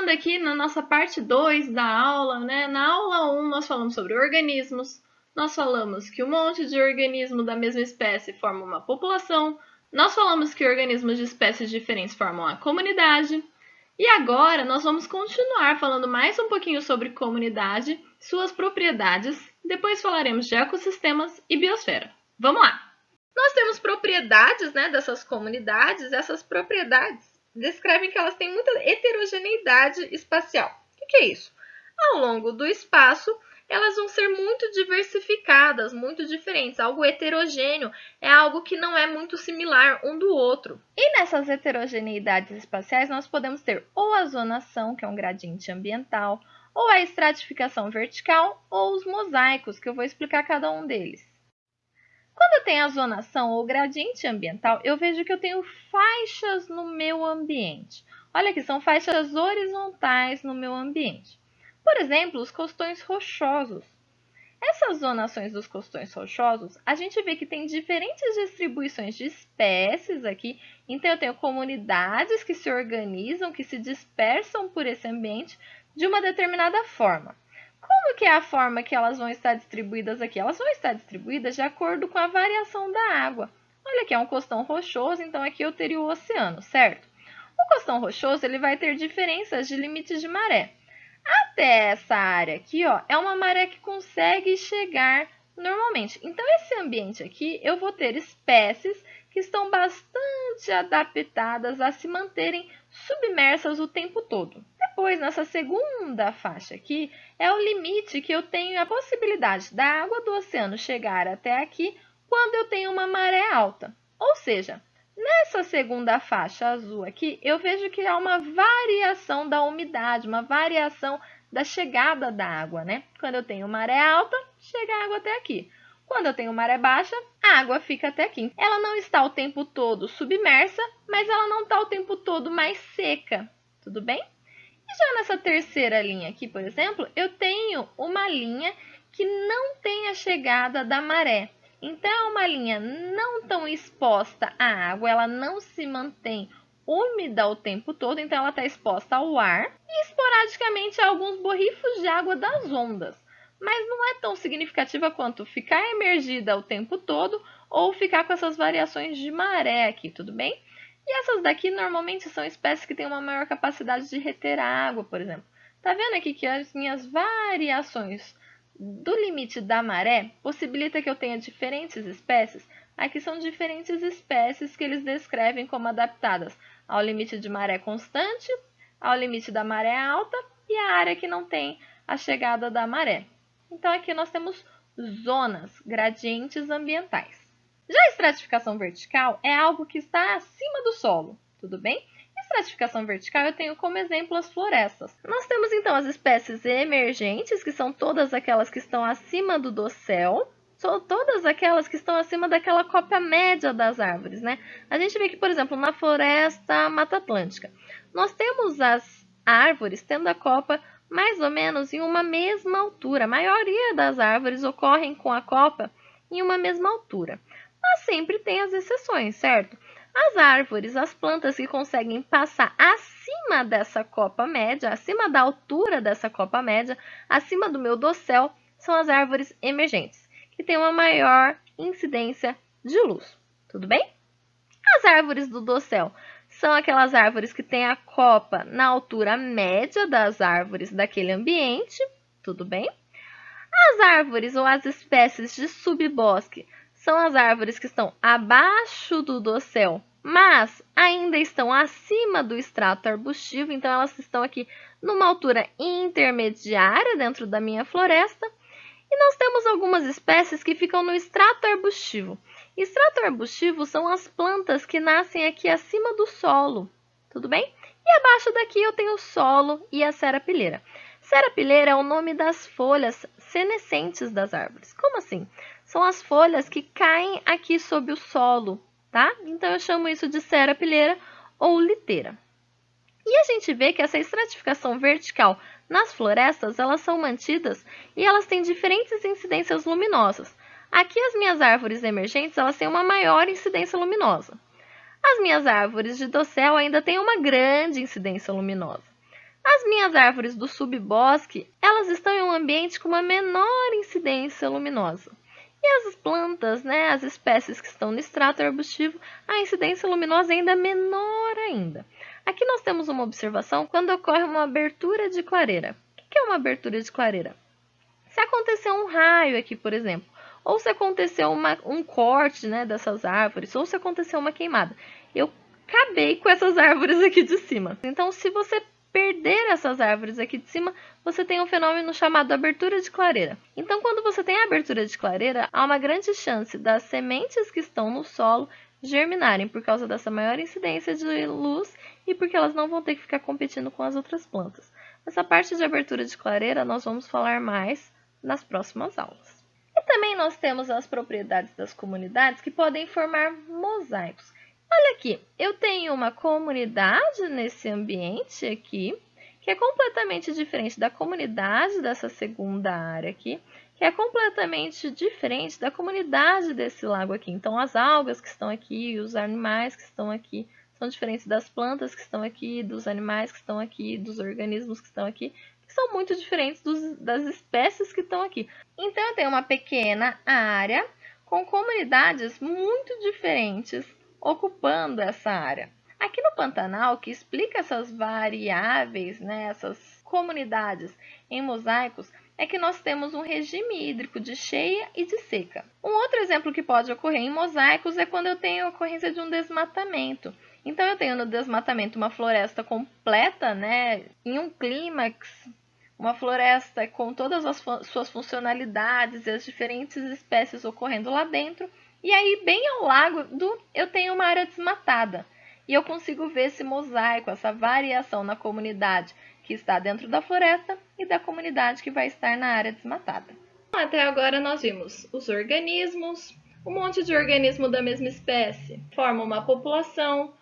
Continuando aqui na nossa parte 2 da aula, né? Na aula 1 nós falamos sobre organismos, nós falamos que um monte de organismo da mesma espécie forma uma população, nós falamos que organismos de espécies diferentes formam a comunidade, e agora nós vamos continuar falando mais um pouquinho sobre comunidade, suas propriedades, depois falaremos de ecossistemas e biosfera. Vamos lá! Nós temos propriedades, né, dessas comunidades, essas propriedades descrevem que elas têm muita heterogeneidade espacial. O que é isso? Ao longo do espaço, elas vão ser muito diversificadas, muito diferentes. Algo heterogêneo é algo que não é muito similar um do outro. E nessas heterogeneidades espaciais, nós podemos ter ou a zonação, que é um gradiente ambiental, ou a estratificação vertical, ou os mosaicos, que eu vou explicar cada um deles. Quando eu tenho a zonação ou gradiente ambiental, eu vejo que eu tenho faixas no meu ambiente. Olha aqui, são faixas horizontais no meu ambiente. Por exemplo, os costões rochosos. Essas zonações dos costões rochosos, a gente vê que tem diferentes distribuições de espécies aqui. Então, eu tenho comunidades que se organizam, que se dispersam por esse ambiente de uma determinada forma. Como que é a forma que elas vão estar distribuídas aqui? Elas vão estar distribuídas de acordo com a variação da água. Olha aqui, é um costão rochoso, então aqui eu teria o oceano, certo? O costão rochoso ele vai ter diferenças de limites de maré. Até essa área aqui, ó, é uma maré que consegue chegar normalmente. Então, esse ambiente aqui, eu vou ter espécies que estão bastante adaptadas a se manterem submersas o tempo todo. Depois, nessa segunda faixa aqui, é o limite que eu tenho a possibilidade da água do oceano chegar até aqui quando eu tenho uma maré alta. Ou seja, nessa segunda faixa azul aqui, eu vejo que há uma variação da umidade, uma variação da chegada da água, né? Quando eu tenho maré alta, chega a água até aqui. Quando eu tenho maré baixa, a água fica até aqui. Ela não está o tempo todo submersa, mas ela não está o tempo todo mais seca. Tudo bem? E já nessa terceira linha aqui, por exemplo, eu tenho uma linha que não tem a chegada da maré. Então, é uma linha não tão exposta à água, ela não se mantém úmida o tempo todo, então ela está exposta ao ar e esporadicamente a alguns borrifos de água das ondas. Mas não é tão significativa quanto ficar emergida o tempo todo ou ficar com essas variações de maré aqui, tudo bem? E essas daqui normalmente são espécies que têm uma maior capacidade de reter água, por exemplo. Tá vendo aqui que as minhas variações do limite da maré possibilita que eu tenha diferentes espécies? Aqui são diferentes espécies que eles descrevem como adaptadas ao limite de maré constante, ao limite da maré alta e a área que não tem a chegada da maré. Então, aqui nós temos zonas, gradientes ambientais. Já a estratificação vertical é algo que está acima do solo, tudo bem? Estratificação vertical eu tenho como exemplo as florestas. Nós temos então as espécies emergentes, que são todas aquelas que estão acima do dossel, são todas aquelas que estão acima daquela copa média das árvores, né? A gente vê que, por exemplo, na floresta Mata Atlântica, nós temos as árvores tendo a copa mais ou menos em uma mesma altura. A maioria das árvores ocorrem com a copa em uma mesma altura. Mas sempre tem as exceções, certo? As árvores, as plantas que conseguem passar acima dessa copa média, acima da altura dessa copa média, acima do meu dossel, são as árvores emergentes, que têm uma maior incidência de luz. Tudo bem? As árvores do dossel são aquelas árvores que têm a copa na altura média das árvores daquele ambiente. Tudo bem? As árvores ou as espécies de subbosque são as árvores que estão abaixo do dossel, mas ainda estão acima do extrato arbustivo, então elas estão aqui numa altura intermediária dentro da minha floresta. E nós temos algumas espécies que ficam no extrato arbustivo. Extrato arbustivo são as plantas que nascem aqui acima do solo, tudo bem? E abaixo daqui eu tenho o solo e a serapileira. Serapileira é o nome das folhas senescentes das árvores. Como assim? São as folhas que caem aqui sob o solo, tá? Então, eu chamo isso de serapileira ou liteira. E a gente vê que essa estratificação vertical nas florestas, elas são mantidas e elas têm diferentes incidências luminosas. Aqui, as minhas árvores emergentes, elas têm uma maior incidência luminosa. As minhas árvores de dossel ainda têm uma grande incidência luminosa. As minhas árvores do subbosque, elas estão em um ambiente com uma menor incidência luminosa. E as plantas, as espécies que estão no extrato arbustivo, a incidência luminosa é ainda menor ainda. Aqui nós temos uma observação quando ocorre uma abertura de clareira. O que é uma abertura de clareira? Se acontecer um raio aqui, por exemplo, ou se acontecer um corte dessas árvores, ou se acontecer uma queimada, eu acabei com essas árvores aqui de cima. Então, se você perder essas árvores aqui de cima, você tem um fenômeno chamado abertura de clareira. Então, quando você tem a abertura de clareira, há uma grande chance das sementes que estão no solo germinarem por causa dessa maior incidência de luz e porque elas não vão ter que ficar competindo com as outras plantas. Essa parte de abertura de clareira nós vamos falar mais nas próximas aulas. E também nós temos as propriedades das comunidades que podem formar mosaicos. Olha aqui, eu tenho uma comunidade nesse ambiente aqui, que é completamente diferente da comunidade dessa segunda área aqui, que é completamente diferente da comunidade desse lago aqui. Então, as algas que estão aqui, os animais que estão aqui, são diferentes das plantas que estão aqui, dos animais que estão aqui, dos organismos que estão aqui, que são muito diferentes das espécies que estão aqui. Então, eu tenho uma pequena área com comunidades muito diferentes ocupando essa área. Aqui no Pantanal, que explica essas variáveis, essas comunidades em mosaicos, é que nós temos um regime hídrico de cheia e de seca. Um outro exemplo que pode ocorrer em mosaicos é quando eu tenho a ocorrência de um desmatamento. Então, eu tenho no desmatamento uma floresta completa, em um clímax, uma floresta com todas as suas funcionalidades e as diferentes espécies ocorrendo lá dentro. E aí, bem ao lado, eu tenho uma área desmatada. E eu consigo ver esse mosaico, essa variação na comunidade que está dentro da floresta e da comunidade que vai estar na área desmatada. Até agora nós vimos os organismos, um monte de organismo da mesma espécie formam uma população,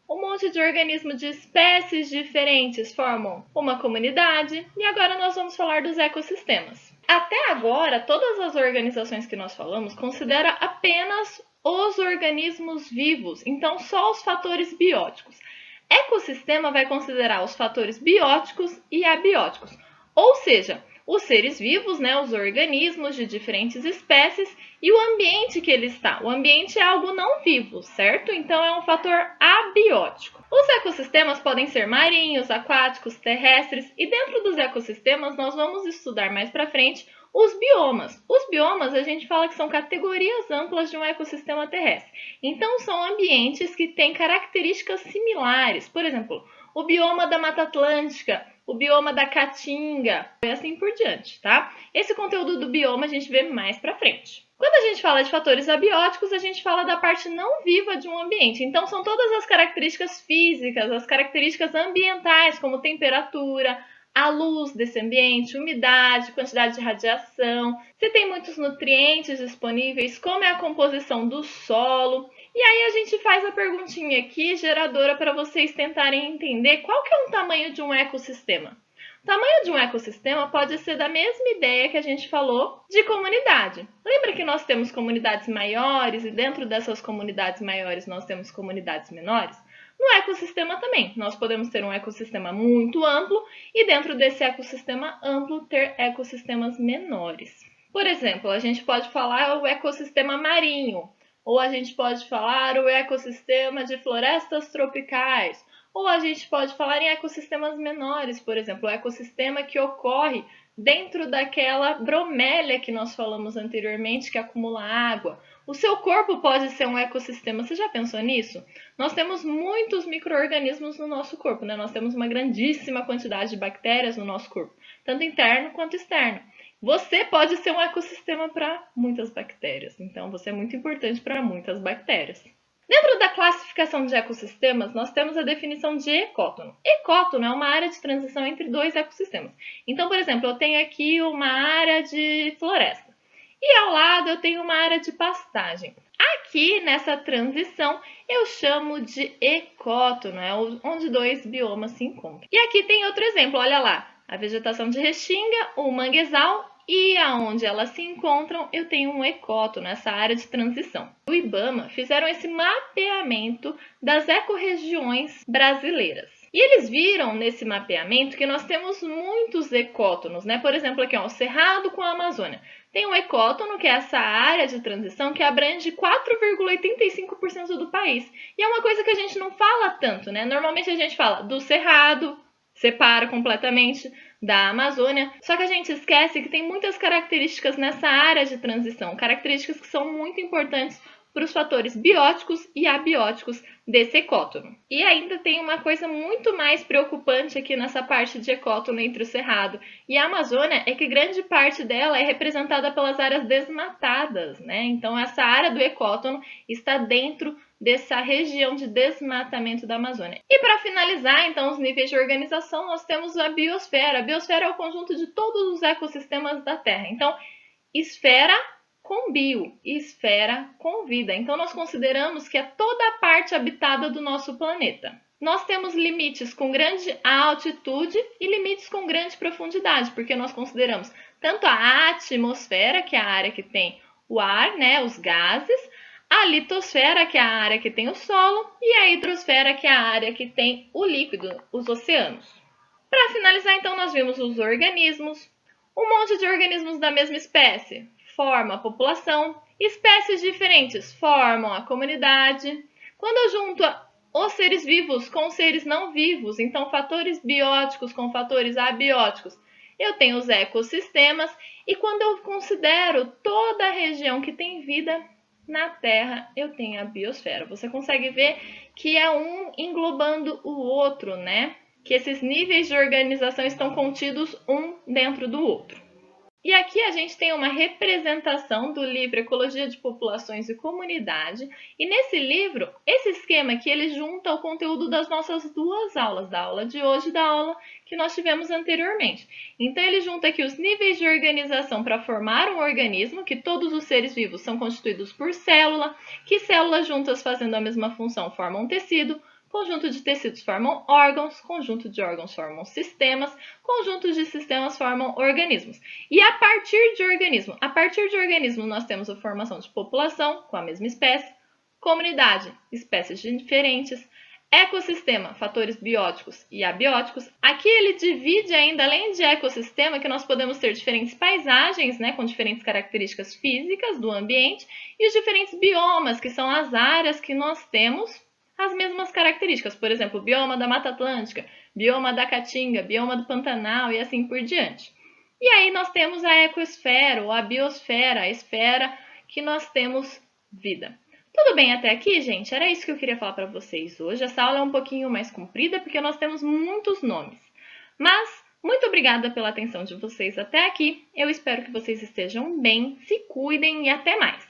um monte de organismos de espécies diferentes formam uma comunidade, e agora nós vamos falar dos ecossistemas. Até agora, todas as organizações que nós falamos consideram apenas os organismos vivos, então só os fatores bióticos. Ecossistema vai considerar os fatores bióticos e abióticos, ou seja, os seres vivos, os organismos de diferentes espécies e o ambiente que ele está. O ambiente é algo não vivo, certo? Então é um fator abiótico. Os ecossistemas podem ser marinhos, aquáticos, terrestres, e dentro dos ecossistemas nós vamos estudar mais para frente os biomas. Os biomas a gente fala que são categorias amplas de um ecossistema terrestre. Então são ambientes que têm características similares. Por exemplo, o bioma da Mata Atlântica, o bioma da Caatinga, e assim por diante, tá? Esse conteúdo do bioma a gente vê mais pra frente. Quando a gente fala de fatores abióticos, a gente fala da parte não viva de um ambiente. Então, são todas as características físicas, as características ambientais, como temperatura, a luz desse ambiente, umidade, quantidade de radiação, se tem muitos nutrientes disponíveis, como é a composição do solo. E aí a gente faz a perguntinha aqui, geradora, para vocês tentarem entender qual que é o tamanho de um ecossistema. O tamanho de um ecossistema pode ser da mesma ideia que a gente falou de comunidade. Lembra que nós temos comunidades maiores e dentro dessas comunidades maiores nós temos comunidades menores? No ecossistema também, nós podemos ter um ecossistema muito amplo e dentro desse ecossistema amplo ter ecossistemas menores. Por exemplo, a gente pode falar o ecossistema marinho, ou a gente pode falar o ecossistema de florestas tropicais, ou a gente pode falar em ecossistemas menores, por exemplo, o ecossistema que ocorre dentro daquela bromélia que nós falamos anteriormente, que acumula água. O seu corpo pode ser um ecossistema. Você já pensou nisso? Nós temos muitos micro-organismos no nosso corpo, Nós temos uma grandíssima quantidade de bactérias no nosso corpo, tanto interno quanto externo. Você pode ser um ecossistema para muitas bactérias, então você é muito importante para muitas bactérias. Dentro da classificação de ecossistemas, nós temos a definição de ecótono. Ecótono é uma área de transição entre dois ecossistemas. Então, por exemplo, eu tenho aqui uma área de floresta e ao lado eu tenho uma área de pastagem. Aqui, nessa transição, eu chamo de ecótono, onde dois biomas se encontram. E aqui tem outro exemplo, olha lá, a vegetação de restinga, o manguezal, e aonde elas se encontram, eu tenho um ecótono, essa área de transição. O IBAMA fizeram esse mapeamento das ecorregiões brasileiras. E eles viram nesse mapeamento que nós temos muitos ecótonos, né? Por exemplo, aqui ó, o Cerrado com a Amazônia. Tem um ecótono, que é essa área de transição, que abrange 4,85% do país. E é uma coisa que a gente não fala tanto, né? Normalmente a gente fala do Cerrado, separa completamente da Amazônia, só que a gente esquece que tem muitas características nessa área de transição, características que são muito importantes para os fatores bióticos e abióticos desse ecótono. E ainda tem uma coisa muito mais preocupante aqui nessa parte de ecótono entre o Cerrado e a Amazônia, é que grande parte dela é representada pelas áreas desmatadas, né? Então essa área do ecótono está dentro dessa região de desmatamento da Amazônia. E para finalizar, então, os níveis de organização, nós temos a biosfera. A biosfera é o conjunto de todos os ecossistemas da Terra. Então, esfera com bio e esfera com vida. Então, nós consideramos que é toda a parte habitada do nosso planeta. Nós temos limites com grande altitude e limites com grande profundidade, porque nós consideramos tanto a atmosfera, que é a área que tem o ar, né, os gases, a litosfera, que é a área que tem o solo, e a hidrosfera, que é a área que tem o líquido, os oceanos. Para finalizar, então, nós vimos os organismos, um monte de organismos da mesma espécie forma a população, espécies diferentes formam a comunidade. Quando eu junto os seres vivos com seres não vivos, então fatores bióticos com fatores abióticos, eu tenho os ecossistemas, e quando eu considero toda a região que tem vida na Terra, eu tenho a biosfera. Você consegue ver que é um englobando o outro, né? Que esses níveis de organização estão contidos um dentro do outro. E aqui a gente tem uma representação do livro Ecologia de Populações e Comunidade. E nesse livro, esse esquema aqui, ele junta o conteúdo das nossas duas aulas, da aula de hoje e da aula que nós tivemos anteriormente. Então ele junta aqui os níveis de organização para formar um organismo, que todos os seres vivos são constituídos por célula, que células juntas fazendo a mesma função formam um tecido, conjunto de tecidos formam órgãos, conjunto de órgãos formam sistemas, conjuntos de sistemas formam organismos. E a partir de organismo nós temos a formação de população com a mesma espécie, comunidade, espécies diferentes, ecossistema, fatores bióticos e abióticos. Aqui ele divide ainda, além de ecossistema, que nós podemos ter diferentes paisagens, né, com diferentes características físicas do ambiente, e os diferentes biomas, que são as áreas que nós temos as mesmas características, por exemplo, bioma da Mata Atlântica, bioma da Caatinga, bioma do Pantanal e assim por diante. E aí nós temos a ecosfera ou a biosfera, a esfera que nós temos vida. Tudo bem até aqui, gente? Era isso que eu queria falar para vocês hoje. Essa aula é um pouquinho mais comprida porque nós temos muitos nomes. Mas muito obrigada pela atenção de vocês até aqui. Eu espero que vocês estejam bem, se cuidem e até mais!